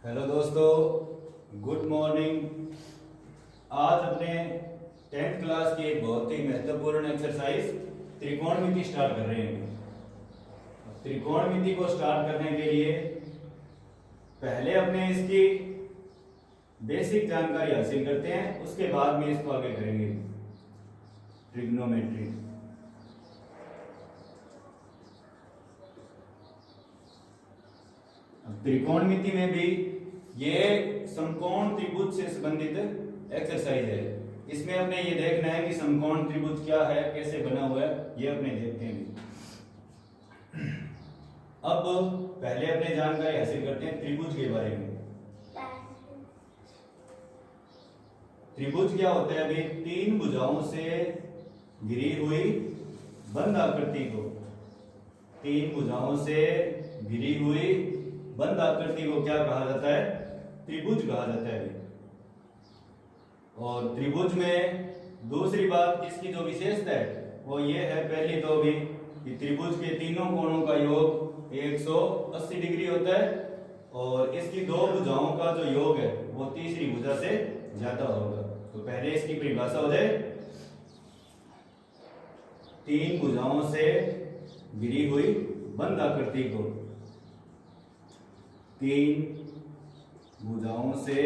Hello दोस्तों, good morning. आज अपने 10th क्लास की एक बहुत ही महत्वपूर्ण एक्सरसाइज त्रिकोणमिति स्टार्ट कर रहे हैं। त्रिकोणमिति को स्टार्ट करने के लिए पहले अपने इसकी बेसिक जानकारी हासिल करते हैं, उसके बाद में इसको आगे करेंगे। ट्रिग्नोमेट्री त्रिकोणमिति में भी ये समकोण त्रिभुज से संबंधित एक्सरसाइज है। इसमें अपने ये देखना है कि समकोण त्रिभुज क्या है, कैसे बना हुआ है, ये अपने देखते हैं। अब पहले अपने जानकारी हासिल करते हैं त्रिभुज के बारे में। त्रिभुज क्या होता है? अभी तीन भुजाओं से घिरी हुई बंद आकृति को, तीन भुजाओं से घिरी हुई बंद आकृति को क्या कहा जाता है? त्रिभुज कहा जाता है। और त्रिभुज में दूसरी बात, इसकी जो विशेषता है वो ये है, पहली तो भी कि त्रिभुज के तीनों कोणों का योग 180 डिग्री होता है और इसकी दो भुजाओं का जो योग है वो तीसरी भुजा से ज्यादा होगा। तो पहले इसकी परिभाषा हो जाए, तीन भुजाओं से घिरी हुई बंद आकृति को, तीन भुजाओं से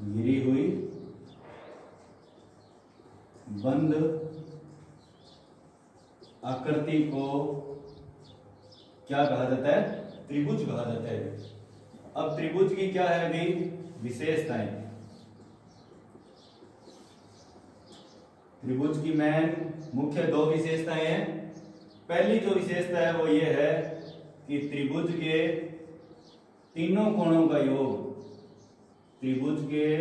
घिरी हुई बंद आकृति को क्या कहा जाता है? त्रिभुज कहा जाता है। अब त्रिभुज की क्या है अभी विशेषताएं? त्रिभुज की मेन मुख्य दो विशेषताएं हैं। पहली जो विशेषता है वो ये है कि त्रिभुज के तीनों कोणों का योग, त्रिभुज के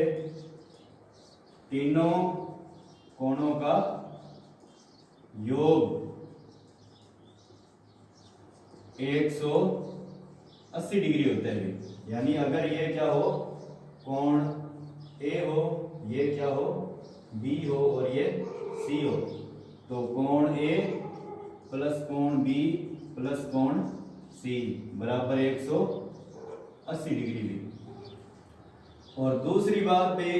तीनों कोणों का योग 180 डिग्री होता है। यानी अगर ये क्या हो, कोण ए हो, ये क्या हो, बी हो और ये सी हो, तो कोण ए प्लस कोण बी प्लस कोण सी बराबर 180 डिग्री। और दूसरी बात पे,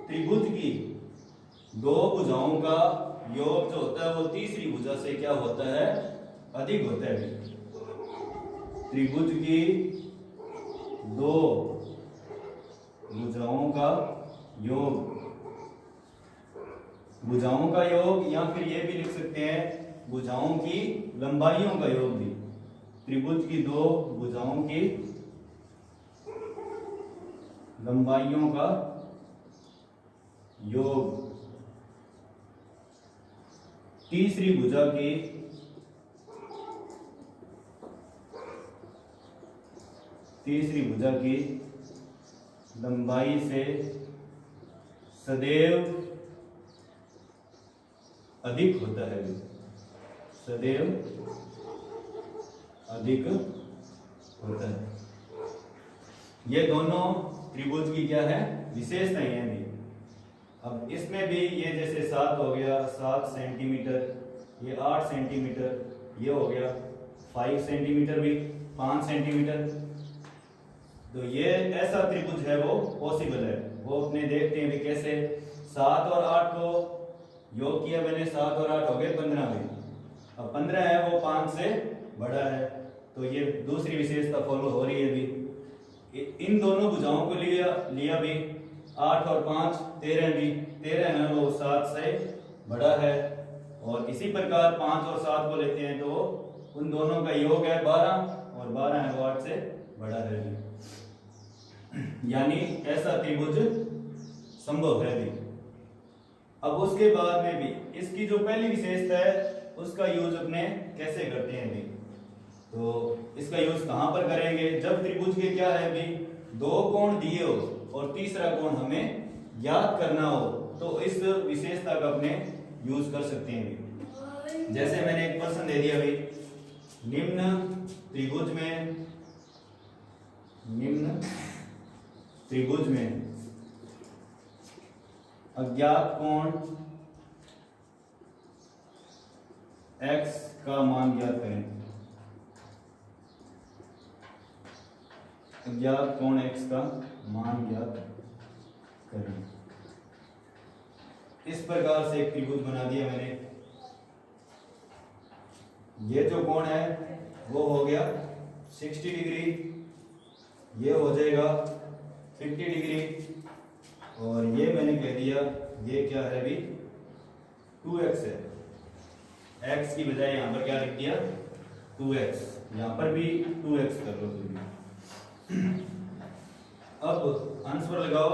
त्रिभुज की दो भुजाओं का योग जो होता है वो तीसरी भुजा से क्या होता है? अधिक होता है। त्रिभुज की दो भुजाओं का योग, भुजाओं का योग, या फिर ये भी लिख सकते हैं भुजाओं की लंबाइयों का योग भी। त्रिभुज की दो भुजाओं की लंबाइयों का योग तीसरी भुजा की लंबाई से सदैव अधिक होता है, सदैव अधिक होता है। ये दोनों त्रिभुज की क्या है? विशेषताएं हैं भी। अब इसमें भी ये जैसे 7 हो गया, 7 सेंटीमीटर, ये 8 सेंटीमीटर, ये हो गया 5 सेंटीमीटर भी, 5 सेंटीमीटर। तो ये ऐसा त्रिभुज है वो पॉसिबल है। वो अपने देखते हैं भी कैसे। 7 और 8 को योग किया मैंने, 7 और 8 हो गए 15 में। अब 15 है वो 5 से बड़ा है, तो ये दूसरी विशेषता फॉलो हो रही है भी। इन दोनों भुजाओं को लिया भी, 8 और 5 13 भी, 13 है वो 7 से बड़ा है। और इसी प्रकार 5 और 7 को लेते हैं तो उन दोनों का योग है 12 और 12 है वो 8 से बड़ा है भी। यानी ऐसा त्रिभुज संभव है भी। अब उसके बाद में भी इसकी जो पहली विशेषता है उसका यूज अपने कैसे करते हैं भी? तो इसका यूज कहां पर करेंगे? जब त्रिभुज के क्या है भी, दो कोण दिए हो और तीसरा कोण हमें ज्ञात करना हो, तो इस विशेषता का अपने यूज कर सकते हैं भी। जैसे मैंने एक प्रश्न दे दिया भाई, निम्न त्रिभुज में अज्ञात कोण x का मान ज्ञात करें। अज्ञात कोण x का मान ज्ञात करें। इस प्रकार से एक त्रिभुज बना दिया मैंने। ये जो कोण है वो हो गया 60 डिग्री, ये हो जाएगा 50 डिग्री, और ये मैंने कह दिया ये क्या है अभी 2x है। x की बजाय यहाँ पर क्या लिख दिया 2x, यहाँ पर भी 2x कर लो तुम। अब आंसर लगाओ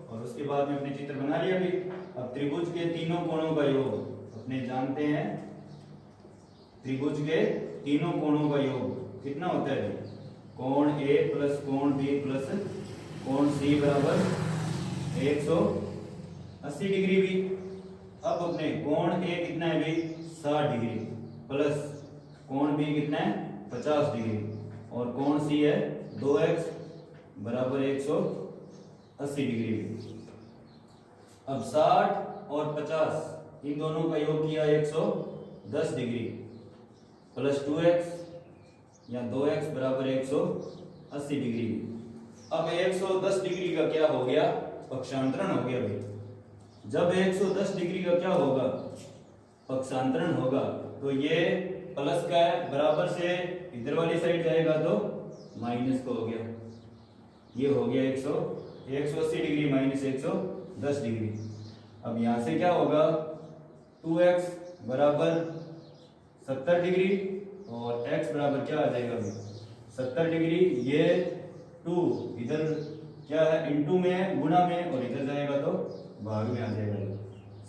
और उसके बाद में अपने चित्र बना लिया भी। अब त्रिभुज के तीनों कोणों का योग अपने जानते हैं, त्रिभुज के तीनों कोणों का योग कितना होता है? कोण A प्लस कोण B प्लस कोण C बराबर 180 डिग्री भी। अब अपने कोण A कितना है भाई 60 डिग्री प्लस कोण B कितना है 50 डिग्री और कोण C है 2x बराबर 180 डिग्री। अब 60 और 50 इन दोनों का योग किया 110 डिग्री प्लस 2x या 2x बराबर 180 डिग्री। अब 110 डिग्री का क्या हो गया? पक्षांतरण हो गया भाई। जब 110 डिग्री का क्या होगा? पक्षांतरण होगा, तो ये प्लस का है, बराबर से इधर वाली साइड जाएगा तो माइनस का हो गया। ये हो गया 180 डिग्री माइनस 110 डिग्री। अब यहां से क्या होगा? 2x बराबर 70 डिग्री और x बराबर क्या आ जाएगा अभी 70 डिग्री। ये 2 इधर क्या है इनटू में है, गुणा में, और इधर जाएगा तो भाग में आ जाएगा।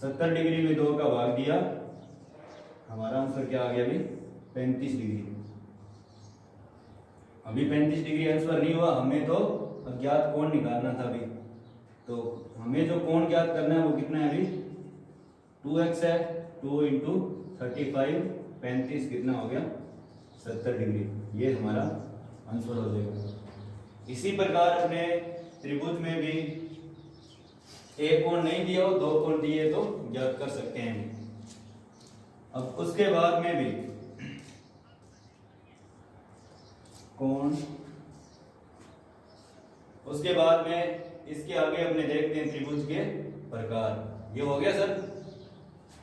70 डिग्री में 2 का भाग दिया, हमारा आंसर क्या आ गया अभी 35 डिग्री। अभी 35 डिग्री आंसर नहीं हुआ, हमें तो अज्ञात कोण निकालना था अभी। तो हमें जो कोण ज्ञात करना है वो कितना है अभी 2x है, 2 इंटू 35 35 कितना हो गया 70 डिग्री। ये हमारा आंसर हो जाएगा। इसी प्रकार अपने त्रिभुज में भी एक कोण नहीं दिया हो, 2 कोण दिए तो ज्ञात कर सकते हैं। अब उसके बाद में भी कोण, उसके बाद में इसके आगे अपने देखते हैं त्रिभुज के प्रकार। ये हो गया सर?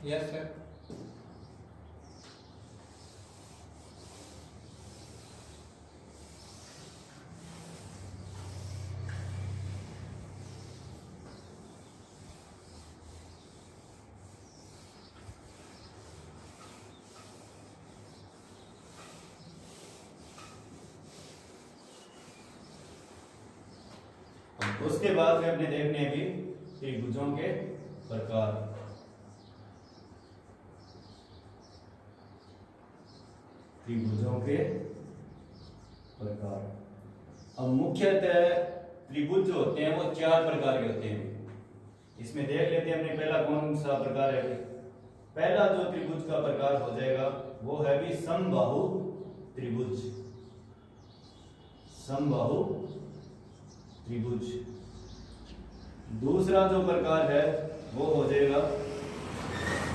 Yes sir. उसके बाद में अपने देखने हैं भी त्रिभुजों के प्रकार। त्रिभुजों के प्रकार। अब मुख्यतः त्रिभुज जो होते हैं वो 4 प्रकार के होते हैं। इसमें देख लेते हैं अपने पहला कौन सा प्रकार है। पहला जो त्रिभुज का प्रकार हो जाएगा वो है भी समबाहु त्रिभुज। समबाहु त्रिभुज। दूसरा जो प्रकार है वो हो जाएगा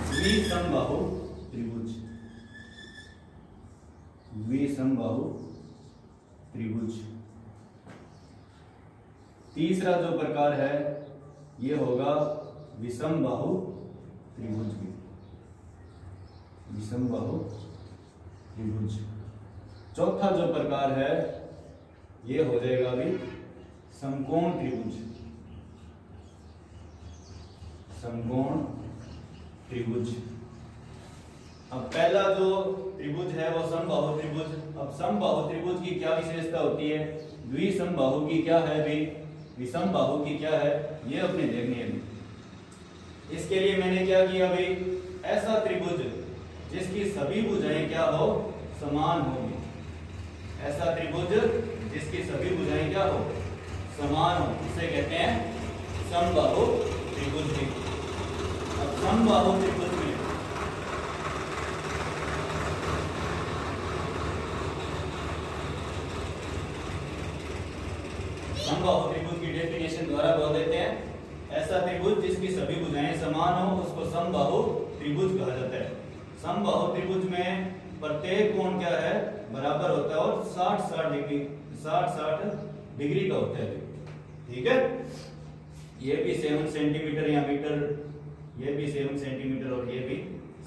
द्विसमबाहु त्रिभुज। द्विसमबाहु त्रिभुज। तीसरा जो प्रकार है ये होगा विषमबाहु त्रिभुज। विषमबाहु त्रिभुज। चौथा जो प्रकार है ये हो जाएगा अभी समकोण त्रिभुज। समकोण त्रिभुज। अब पहला जो त्रिभुज है वो समबाहु त्रिभुज। अब समबाहु त्रिभुज की क्या विशेषता होती है, द्विसमबाहु की क्या है भी, विषमबाहु की क्या है, ये अपने देखने हैं। इसके लिए मैंने क्या किया भाई, ऐसा त्रिभुज जिसकी सभी भुजाएं क्या हो, समान होगी। ऐसा त्रिभुज जिसकी सभी भुजाएं क्या हो, समान हो, इसे कहते हैं समबाहु त्रिभुज। अब समबाहु त्रिभुज में समबाहु त्रिभुज की डेफिनेशन द्वारा बोल देते हैं, ऐसा त्रिभुज जिसकी सभी भुजाएं समान हो उसको समबाहु त्रिभुज कहा जाता है। समबाहु त्रिभुज में प्रत्येक कोण क्या है, बराबर होता है और 60-60 डिग्री 60-60 डिग्री का होता है। ठीक है, ये भी 7 सेंटीमीटर या मीटर, ये भी 7 सेंटीमीटर और ये भी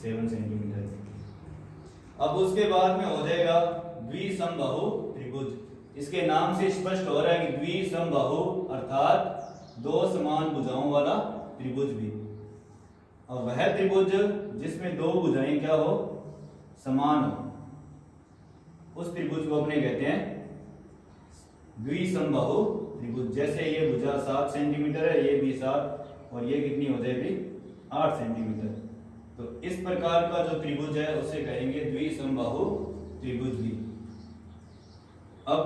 7 सेंटीमीटर। अब उसके बाद में हो जाएगा द्विसमबाहु त्रिभुज। इसके नाम से स्पष्ट हो रहा है कि द्विसमबाहु अर्थात दो समान भुजाओं वाला त्रिभुज भी। और वह त्रिभुज जिसमें दो भुजाएं क्या हो, समान हो, उस त्रिभुज को अपने कहते हैं द्विसमबाहु त्रिभुज। जैसे ये भुजा 7 सेंटीमीटर है, ये भी 7, और ये कितनी हो जाएगी 8 सेंटीमीटर। तो इस प्रकार का जो त्रिभुज है उसे कहेंगे द्विसमबाहु त्रिभुज भी। अब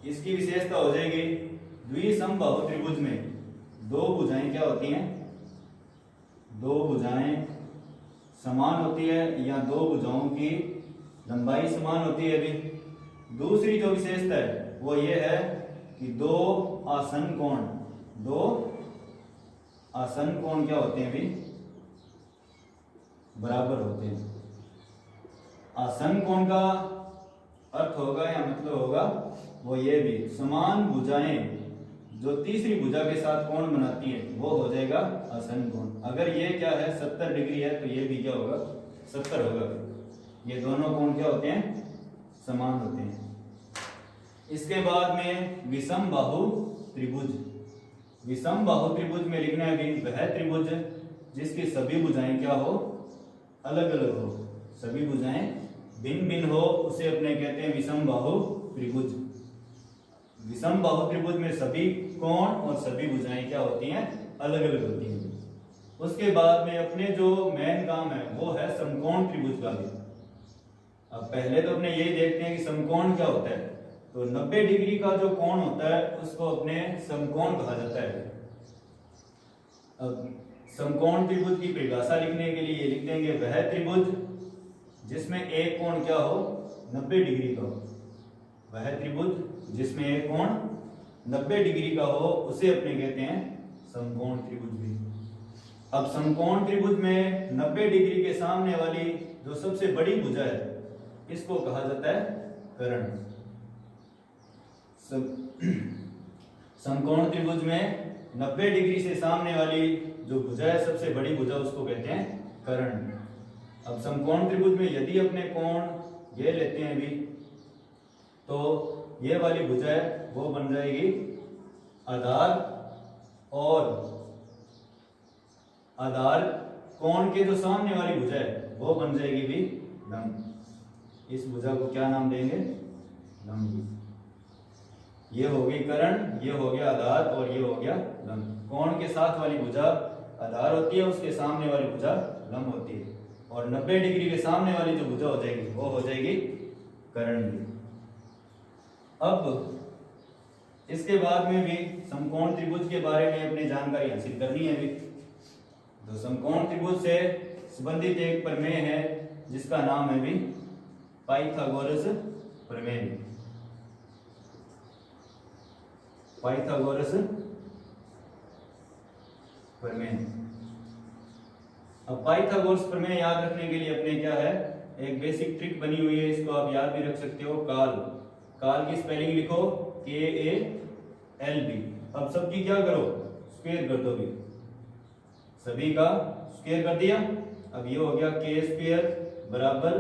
इसकी विशेषता हो जाएगी, द्विसमबाहु त्रिभुज में दो भुजाएं क्या होती हैं, दो भुजाएं समान होती है या दो भुजाओं की लंबाई समान होती है। अभी दूसरी जो विशेषता है वो ये है कि दो आसन्न कोण क्या होते हैं अभी, बराबर होते हैं। आसन्न कोण का अर्थ होगा या मतलब होगा वो ये भी समान भुजाएं जो तीसरी भुजा के साथ कोण बनाती है वो हो जाएगा आसन्न कोण। अगर ये क्या है 70 डिग्री है तो ये भी क्या होगा 70 होगा। ये दोनों कोण क्या होते हैं, समान होते हैं। इसके बाद में विषमबाहु त्रिभुज। विषमबाहु त्रिभुज में लिखना है कि वह त्रिभुज जिसकी सभी भुजाएं क्या हो, अलग अलग हो, सभी भुजाएं भिन्न भिन्न हो, उसे अपने कहते हैं विषमबाहु त्रिभुज। विषमबाहु त्रिभुज में सभी कोण और सभी भुजाएं क्या होती हैं, अलग अलग होती हैं। उसके बाद में अपने जो मेन काम है वो है समकोण त्रिभुज का भी। अब पहले तो अपने यही देखते हैं कि समकोण क्या होता है। तो 90 डिग्री का जो कोण होता है उसको अपने समकोण कहा जाता है। अब समकोण त्रिभुज की परिभाषा लिखने के लिए ये लिख देंगे, वह त्रिभुज जिसमें एक कोण क्या हो 90 डिग्री का हो। वह त्रिभुज जिसमें एक कोण 90 डिग्री का हो उसे अपने कहते हैं समकोण त्रिभुज भी। अब समकोण त्रिभुज में 90 डिग्री के सामने वाली जो सबसे बड़ी भुजा है इसको कहा जाता है कर्ण। समकोण त्रिभुज में 90 डिग्री से सामने वाली जो भुजा है सबसे बड़ी भुजा उसको कहते हैं कर्ण। अब समकोण त्रिभुज में यदि अपने कोण ये लेते हैं अभी तो ये वाली भुजा है वो बन जाएगी आधार, और आधार कोण के जो सामने वाली भुजा है वो बन जाएगी भी लंब। इस भुजा को क्या नाम देंगे, लंब। ये हो गई कर्ण, ये हो गया आधार और ये हो गया लंब। कोण के साथ वाली भुजा आधार होती है, उसके सामने वाली भुजा लंब होती है, और 90 डिग्री के सामने वाली जो भुजा हो जाएगी वो हो जाएगी कर्ण भी। अब इसके बाद में भी समकोण त्रिभुज के बारे में अपनी जानकारी हासिल करनी है। भी तो समकोण त्रिभुज से संबंधित एक प्रमेय है जिसका नाम है भी पाइथागोरस प्रमेय। पाइथागोरस प्रमेय। अब पाइथागोरस प्रमेय याद रखने के लिए अपने क्या है, एक बेसिक ट्रिक बनी हुई है, इसको आप याद भी रख सकते हो। काल की स्पेलिंग लिखो KALB। अब सबकी क्या करो, स्क्वायर कर दो भी, सभी का स्क्वायर कर दिया। अब ये हो गया K स्क्वायर बराबर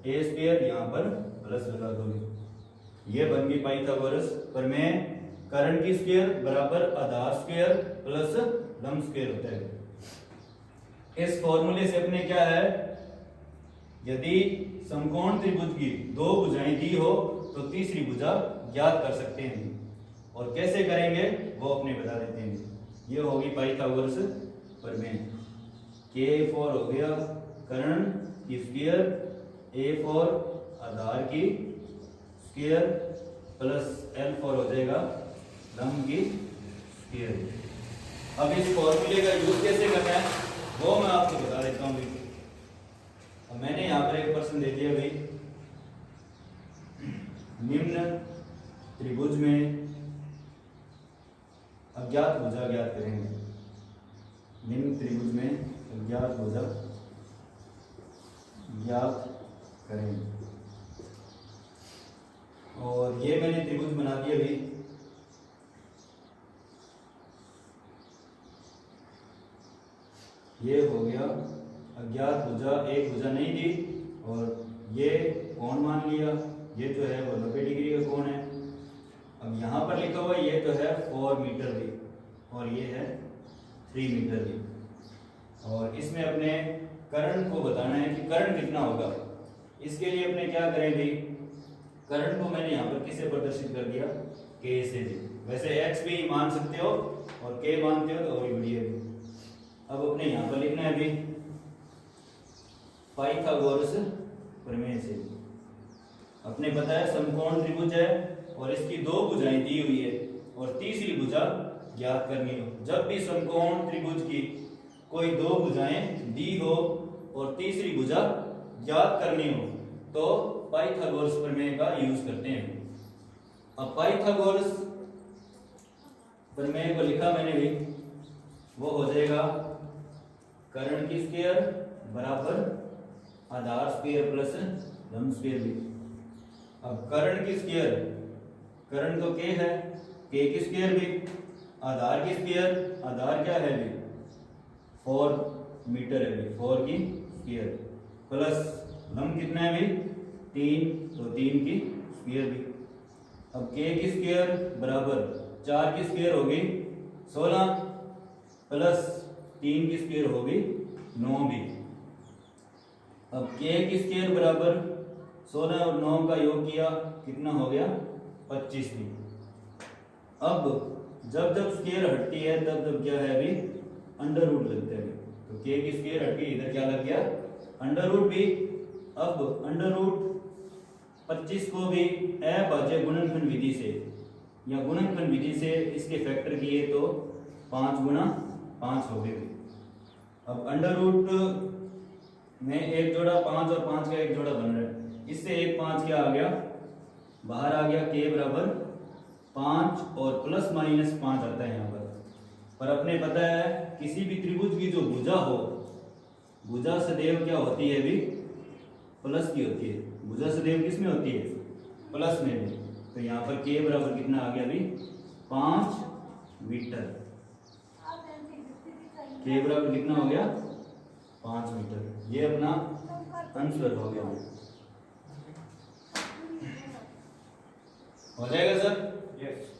A स्क्वायर, यहाँ पर प्लस लगा दोगे। ये बन गई पाइथागोरस प्रमेय। कर्ण की स्क्वायर बराबर आधार स्क्वायर प्लस लंब स्क्वायर होता है। इस फॉर्मूले से अपने क्या है, यदि समकोण त्रिभुज की दो भुजाएं दी हो तो तीसरी भुजा ज्ञात कर सकते हैं। और कैसे करेंगे वो अपने बता देते हैं। ये होगी पाइथागोरस प्रमेय। K4 हो गया कर्ण की स्क्वायर, A4 आधार की स्क्वायर प्लस L4 हो जाएगा लंब की स्क्वायर। अब इस फॉर्मूले का यूज कैसे करना है वो मैं आपको बता देता हूँ। अब मैंने यहाँ पर एक प्रश्न दे दिया भाई, निम्न त्रिभुज में अज्ञात भुजा ज्ञात करेंगे। निम्न त्रिभुज में अज्ञात भुजा ज्ञात करेंगे। और ये मैंने त्रिभुज बना दिया भी ये हो गया अज्ञात भुजा, एक भुजा नहीं दी और ये कोण मान लिया, ये जो है वो 90 डिग्री का कोण है। अब यहाँ पर लिखा हुआ ये तो है 4 मीटर भी और ये है 3 मीटर भी, और इसमें अपने करंट को बताना है कि करंट कितना होगा। इसके लिए अपने क्या करें भाई, करंट को मैंने यहाँ पर किसे प्रदर्शित कर दिया, के से जी। वैसे एक्स भी मान सकते हो और के मानते हो तो और बढ़िया भी। अब अपने यहाँ पर लिखना है भी पाइथागोरस प्रमेय से। अपने पता है समकोण त्रिभुज है और इसकी दो भुजाएं दी हुई है और तीसरी भुजा ज्ञात करनी हो। जब भी समकोण त्रिभुज की कोई दो भुजाएं दी हो और तीसरी भुजा ज्ञात करनी हो तो पाइथागोरस प्रमेय का यूज करते हैं। अब पाइथागोरस प्रमेय को लिखा मैंने भी, वो हो जाएगा कर्ण की स्क्वायर बराबर आधार स्क्वायर प्लस लंब स्क्वायर भी। अब कर्ण की स्क्वायर, कर्ण तो के है, के की स्क्वायर भी, आधार की स्क्वायर, आधार क्या है भी 4 मीटर है भी, 4 की स्क्वायर प्लस लंब कितना है भी 3, तो 3 की स्क्वायर भी। अब के की स्क्वायर बराबर 4 की स्क्वायर होगी 16 प्लस 3 की स्क्वायर होगी 9 भी। अब के की स्क्वायर बराबर 16 और 9 का योग किया कितना हो गया 25 भी। अब जब जब स्क्वायर हटती है तब तब क्या है अभी अंडर रूट लगता है, तो के की स्क्वायर हट गई, इधर क्या लग गया अंडर रूट भी। अब अंडर रूट 25 को भी अभाज्य गुणनखंड विधि से या गुणनखंड विधि से इसके फैक्टर किए तो 5 गुणा 5 हो गए। अब अंडर रूट में एक जोड़ा 5 और 5 का एक जोड़ा बन रहा है, इससे एक 5 क्या आ गया बाहर आ गया, के बराबर 5 और प्लस माइनस 5 आता है यहाँ पर अपने पता है किसी भी त्रिभुज की जो भुजा हो, भुजा सदैव क्या होती है भी प्लस की होती है। भुजा सदैव किस में होती है प्लस में भी। तो यहाँ पर के बराबर कितना आ गया भी 5 मीटर। के बराबर कितना हो गया 5 मीटर। ये अपना आंसर हो गया। हो जाएगा सर? यस।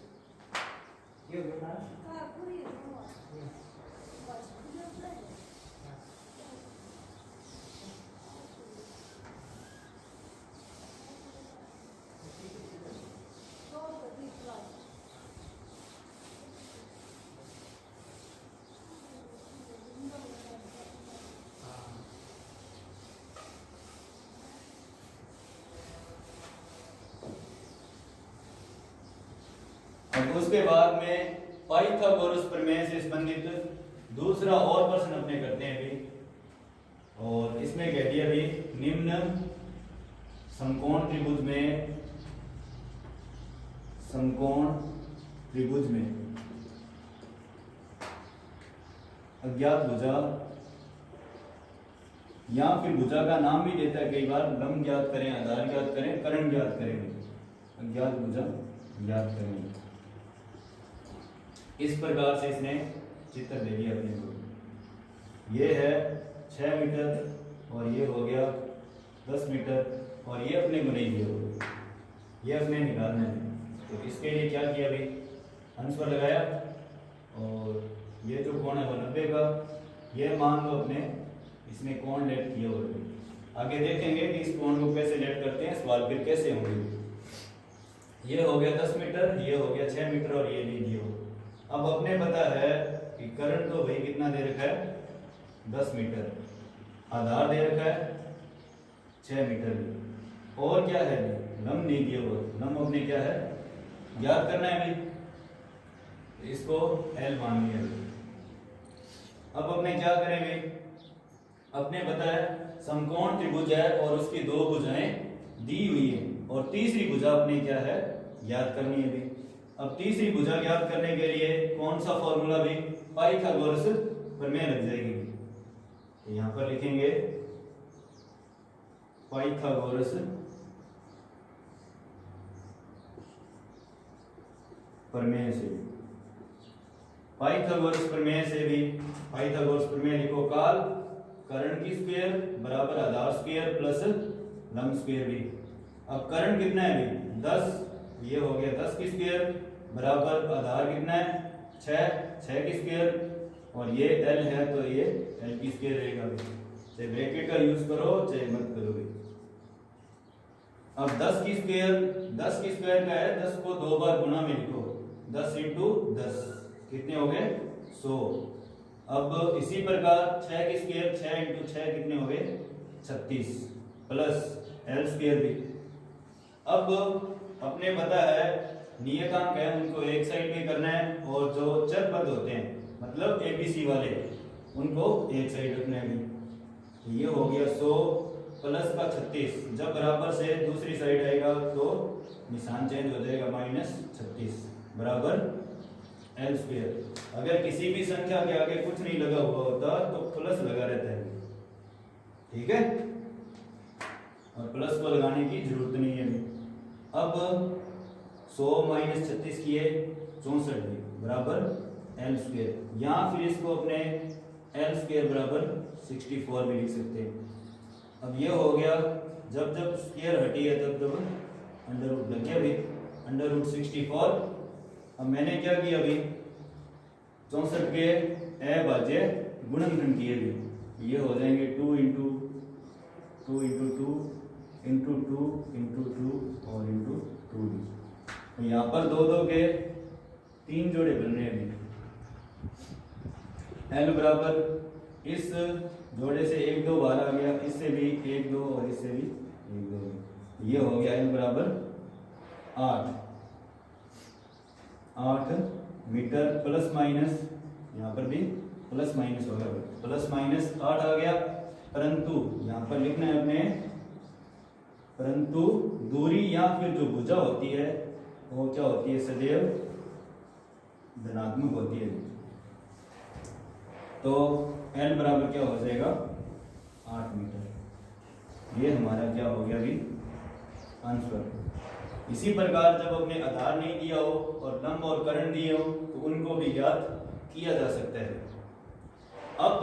अब उसके बाद में पाइथागोरस प्रमेय से संबंधित दूसरा और प्रश्न अपने करते हैं भी, और इसमें कह दिया भी निम्न समकोण त्रिभुज में, समकोण त्रिभुज में अज्ञात भुजा या फिर भुजा का नाम भी देता है कई बार, लंब ज्ञात करें, आधार ज्ञात करें, कर्ण ज्ञात करें, अज्ञात भुजा ज्ञात करें। इस प्रकार से इसने चित्र दे दिया अपने को। ये है 6 मीटर और ये हो गया 10 मीटर और ये अपने को नहीं दिया होगा, ये अपने निकालना है। तो इसके लिए क्या किया भाई आंसर लगाया और ये जो कोण है वो 90 का, ये मान लो अपने इसमें कोण लेट किया होगा। आगे देखेंगे कि इस कोण को कैसे लेट करते हैं, सवाल फिर कैसे होंगे। ये हो गया 10 मीटर, ये हो गया 6 मीटर और ये नहीं दिया। अब अपने पता है कि करंट तो भाई कितना दे रखा है 10 मीटर, आधार दे रखा है 6 मीटर और क्या है लंब नहीं दिया हुआ। लंब अपने क्या है ज्ञात करना है भाई, इसको L मान लिया। अब अपने क्या करेंगे, अपने पता है समकोण त्रिभुज है और उसकी दो भुजाएं दी हुई है और तीसरी भुजा अपने क्या है ज्ञात करनी है भी। अब तीसरी भुजा ज्ञात करने के लिए कौन सा फॉर्मूला भी पाइथागोरस प्रमेय लग जाएगी। तो यहां पर लिखेंगे पाइथागोरस प्रमेय से, पाइथागोरस प्रमेय से भी, पाइथागोरस प्रमेय लिखो, काल कर्ण की स्क्वायर बराबर आधार स्क्वायर प्लस लंब स्क्वायर भी। अब कर्ण कितना है अभी 10, ये हो गया 10 की स्क्वायर बराबर आधार कितना है 6 की स्क्वायर, और ये l है तो ये l की स्क्वायर रहेगा भी। चाहे ब्रैकेट का यूज करो चाहे मत करो भी। अब 10 की स्क्वायर का है, 10 को 2 बार गुना में लिखो, 10 इंटू 10 कितने हो गए 100। अब इसी प्रकार 6 की स्क्वायर, 6 इंटू 6 कितने हो गए 36 प्लस l स्क्वायर भी। अब अपने पता है नियतांक है उनको एक साइड में करना है, और जो चर पद होते हैं मतलब एबीसी वाले उनको एक साइड रखना है। तो ये हो गया 100 प्लस का 36, जब बराबर से दूसरी साइड आएगा तो निशान चेंज हो जाएगा -36 बराबर l स्क्वायर। अगर किसी भी संख्या के आगे कुछ नहीं लगा हुआ होता तो प्लस लगा रहता है, ठीक है, और प्लस को लगाने की जरूरत नहीं है। अब 100 - 36 किए 64 बराबर l स्क्वायर, या फिर इसको अपने l स्क्वायर बराबर 64 भी लिख सकते हैं। अब ये हो गया, जब जब स्क्वायर हटी है तब तब अंडर रूट लग गया भी, अंडर रूट 64। अब मैंने क्या किया अभी 64 के अभाज्य गुणनखंड किए भी, ये हो जाएंगे 2 इंटू 2 इंटू 2 इंटू 2 इंटू 2 और इंटू 2 भी। तो यहाँ पर 2 के 3 जोड़े बन रहे हैं। l बराबर इस जोड़े से 1 2 बाहर आ गया, इससे भी 1 2 और इससे भी 1 2, ये हो गया l बराबर 8 मीटर प्लस माइनस, यहाँ पर भी प्लस माइनस हो गया, प्लस माइनस 8 आ गया। परंतु यहाँ पर लिखना है अपने, परंतु दूरी या फिर जो भुजा होती है वो क्या होती है सदैव धनात्मक होती है। तो l बराबर क्या हो जाएगा 8 मीटर। ये हमारा क्या हो गया अभी आंसर। इसी प्रकार जब अपने आधार नहीं दिया हो और लंब और कर्ण दिए हो तो उनको भी ज्ञात किया जा सकता है। अब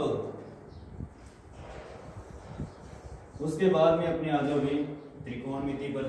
उसके बाद में अपने आ जाओ भी त्रिकोणमिति पर।